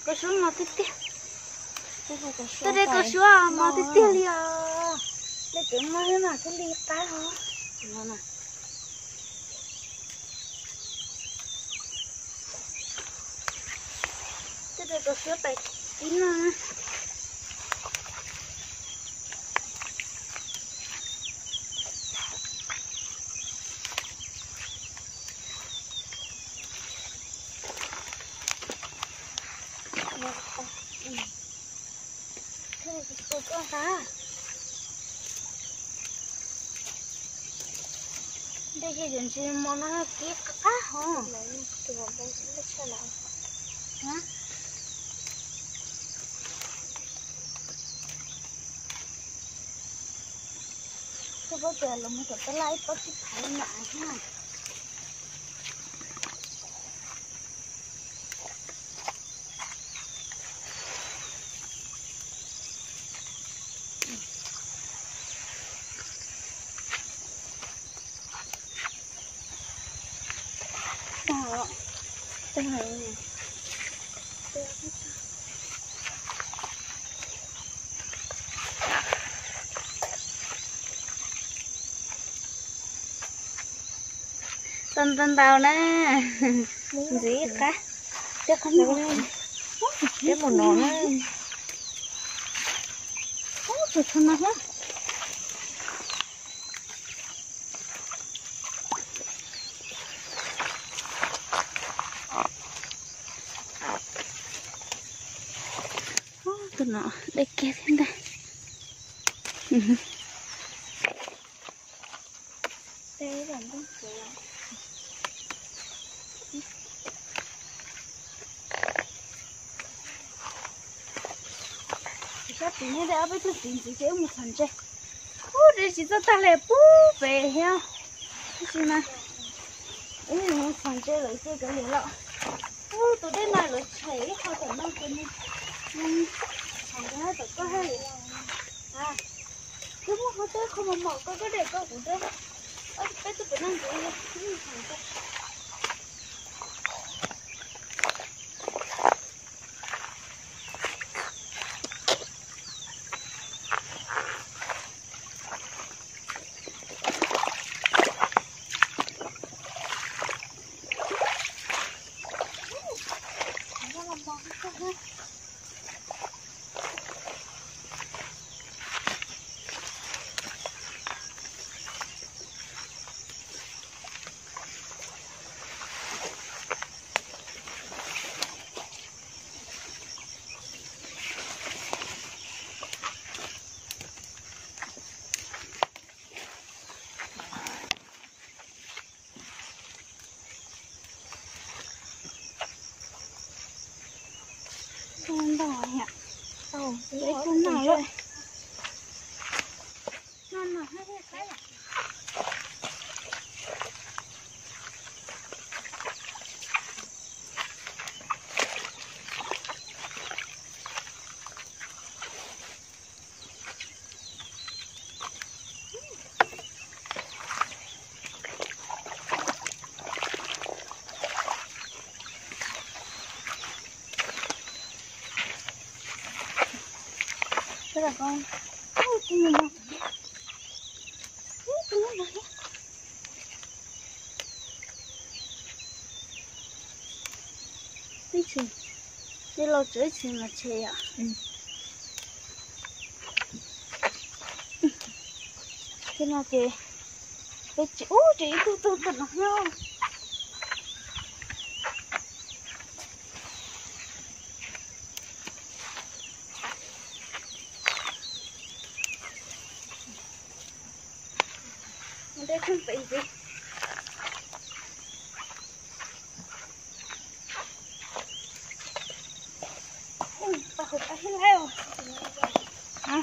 có số mà tiếp tiếp tôi đây có số mà tiếp tiếp liền để kiểu mà thế nào cái đi cá hả nó nè tôi đây có số bảy chín nè đây cái chuyện gì mà nó kia cá hả? Tụi bọn mình sẽ chơi lại. Hả? Tôi bây giờ là mình phải lấy có cái phải lại ha. Đó, cái này nè. Tân tàu nè, gì cả, cái con này, cái một nón này, cái con này nhá. Tụi nó để kéo lên đây. Đây là con sữa. Sắp đến đây đã biết tôi tìm chỉ một phần chơi. Đây chỉ cho ta lại bú về heo. Cái gì này? Đây là một phần chơi lấy chơi cái gì lọ. Tụi đây này lấy chảy không phải mang cái này. Thằng cái tụi có hay. À. Cứ muốn có tới không mà mọc cái đẹp có cũng đấy. Cái tụi năng cái này. Con đỏ nhỉ? Đấy con nào vậy? Con nào hay cái à? Đây là con. Con nhìn nào. Con nhìn nào. Đi chừng. Đi lâu dưới chừng là chè à? Cái nào kìa. Cái chị, chị tôi thật nó nhau. Đây không phải gì. Bà hụt ăn heo. Hả?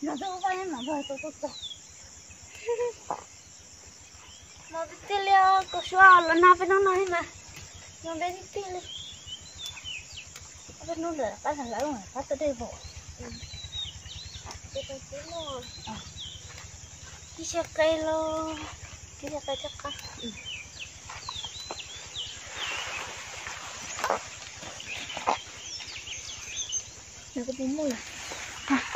Nó đâu có em nó rồi tôi. Nó biết tiêu có số là nào phải nó nói mà. Nó đến tiêu đi. Nó biết nó được bắt thằng gái mà bắt tới đây vội. Đi xe cây luôn. Đi xe cây chắc con. Nó có bún mùi à?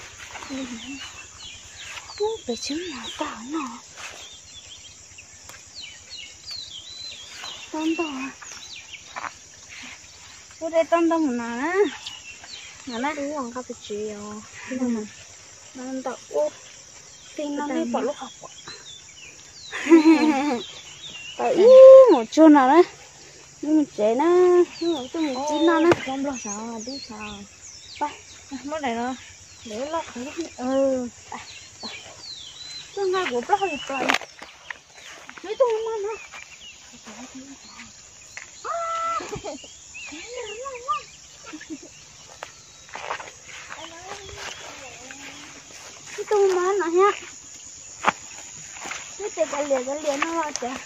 Phải trứng nào tao nó. Tôm to à? Ở đây tôm to một nào á. Nào nè. Đúng rồi, có phải chiều. Nó to. Ô. Tin nó đi bỏ lúc học. Ý một chút nào đấy. Nhưng chế nó tôi một chín nó nữa. Không lo sao, đi sao.ไปmất này rồi để lót lúc tôi ngay của bao nhiêu rồi mấy tôi không ăn hả mấy tôi không ăn hả mấy cái liền nó là chả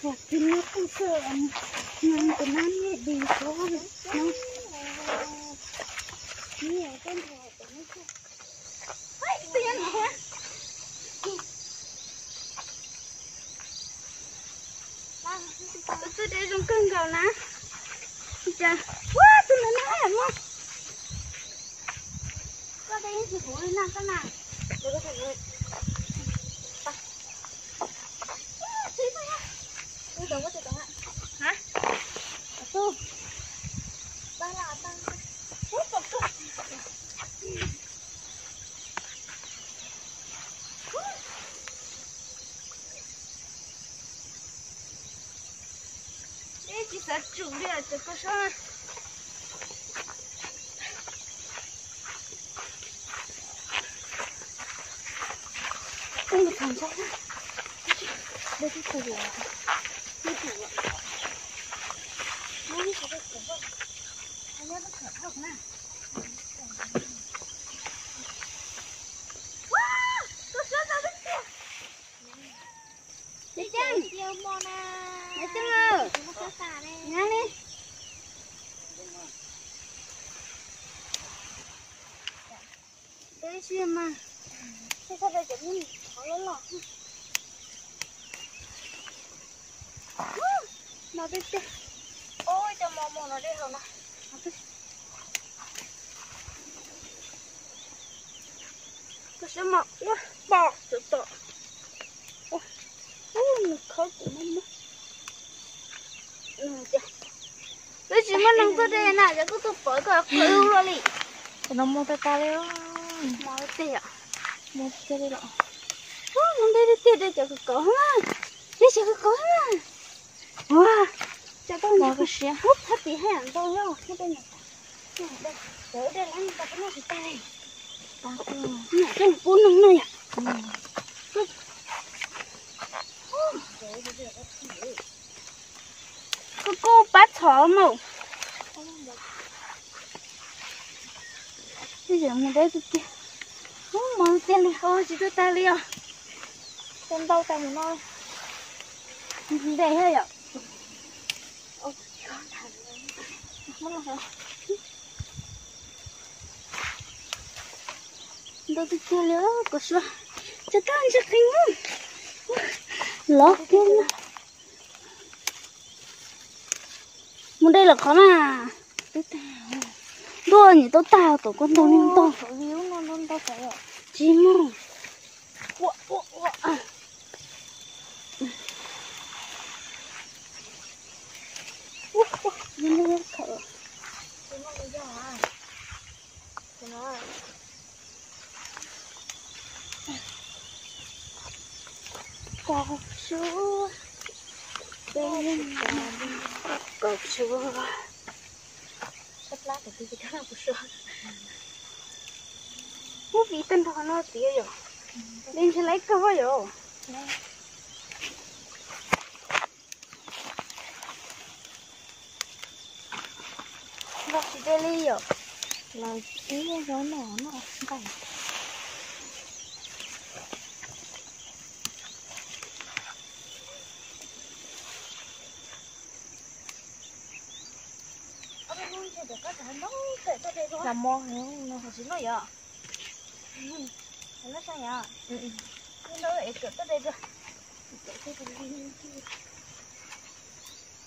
อยากกินเนื้อกุ้งเสือมันเป็นน้ำนี่ดีเพราะว่าเนาะนี่ต้นหอมแต่ไม่ใช่เฮ้ยเตียนเหรอtôi để trong cân cầu ná chà quá tôi là nó hả không có đây thì phụ lên nào cái nào để có thể rồi đâu có thể hả? Hả? Tôi ba là tăng hút vào cơ. Đây chỉ sợ chủ đi ở chỗ có sao? Đây một thằng chắc. Đây cái thằng gì? Đi thử ạ. Đi thử được không? Anh em nó thở học nè. Wow! Tôi sẽ ra bên kia. Đi chân. Siêu Mona. Đi chân ơi. Nhanh đi. Đây xem mà. Thế sao đây chẳng nhìn khó lớn lọ. Nó đi chứ. Ôi cho mò nó đi rồi nè. Nó đi. Tôi sẽ mặc quá. Bỏ tự tự. Ôi. Nó khó của nó mất. Chà. Tôi chỉ muốn nâng tôi đây nè. Chắc tôi bỏ cái ưu rồi đi. Nó mua tay ta đấy. Mua tay à? Mua tay đi đó. Nó đây đi cho cái cổ mà. Đi cho cái cổ mà. Wow. Cho tôi một cái xe hút hết thì hàng tôi đâu cái đây này đây để đây là người ta có cái tay nè cái cuốn nông này à cái cô bắt thỏ màu bây giờ mình đây cái kia không mong tiền đi thôi chỉ tôi tay đi à tiền đâu tay mình nói đây hơi ạ đâu tôi chơi nữa có sao cho tao ăn chắc hình không lót kia muốn đây là khó mà đua nhỉ tôi tao tổ con tao nhưng to Nó to phải rồi. chim không nó rất sợ Nó đi ra à? Nó cọc chúa bên cọc chúa sắp lát thì tôi cái nào cũng sợ. không bị tên thằng nó tía rồi lên sẽ lấy cơ rồi nó chỉ đây đi rồi Là tí gió nó cảnh. ở bên làm mò nó phải xin nó vậy nó sao nhở ừ nó lại kiểu tới đây rồi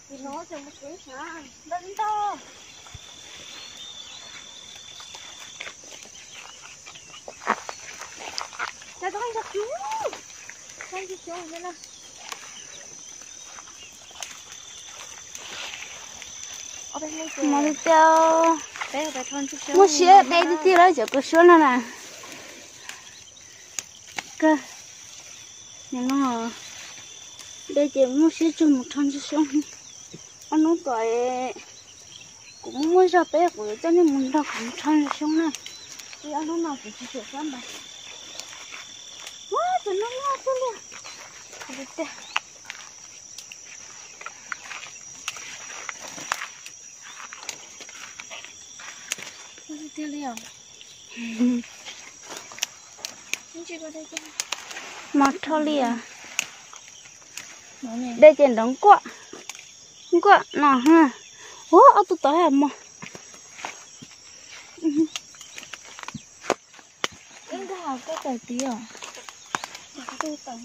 thì nó cho một cái hả đến to cho tôi cho chú con chú đây nè ở bên đây mà đi theo đây phải thon chút xíu mua xe đây đi theo đó giờ có số nữa nè cơ nhà nó đây chỉ mua xe cho một thằng chút xíu anh nó gọi cũng mua ra bé của cho nên mình đâu không thằng chút xíu này thì anh nó nào cũng chỉ được lắm vậy quá tụi nó ngon quá luôn được chưa đi tiêu liều chưa có đây mà thôi đi à đây trên đống quạ nọ ha ô ở tụi tới à mà anh có học cái tài tí à tôi tới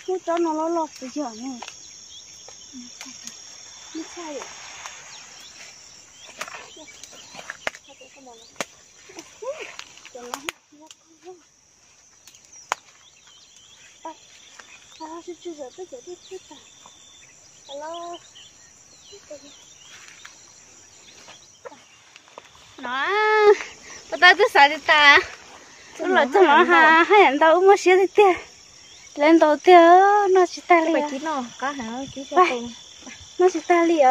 mua cho nó lọt từ giờ này không sai rồi cho nó chưa giờ tới giờ đi tiếp à hello nó bắt đầu từ sáng đến ta lúc là cho nó hai anh tao mua xe thì tiền lên đầu tiên nó chỉ ta phải liền chín nó cá hả chú cho tôi nó chỉ ta liền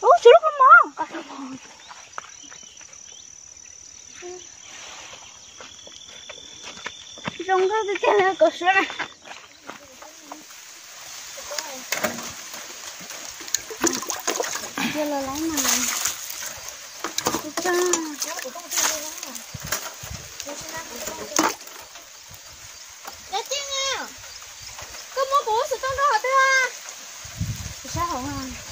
ô chú nó không mò trong cái tiền là có số này giờ là lấy mà cha Dạ chứ nghe có mua bố sự trong đó hả tưa sao không à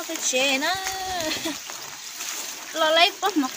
cái chế nó lo lấy bắt mặt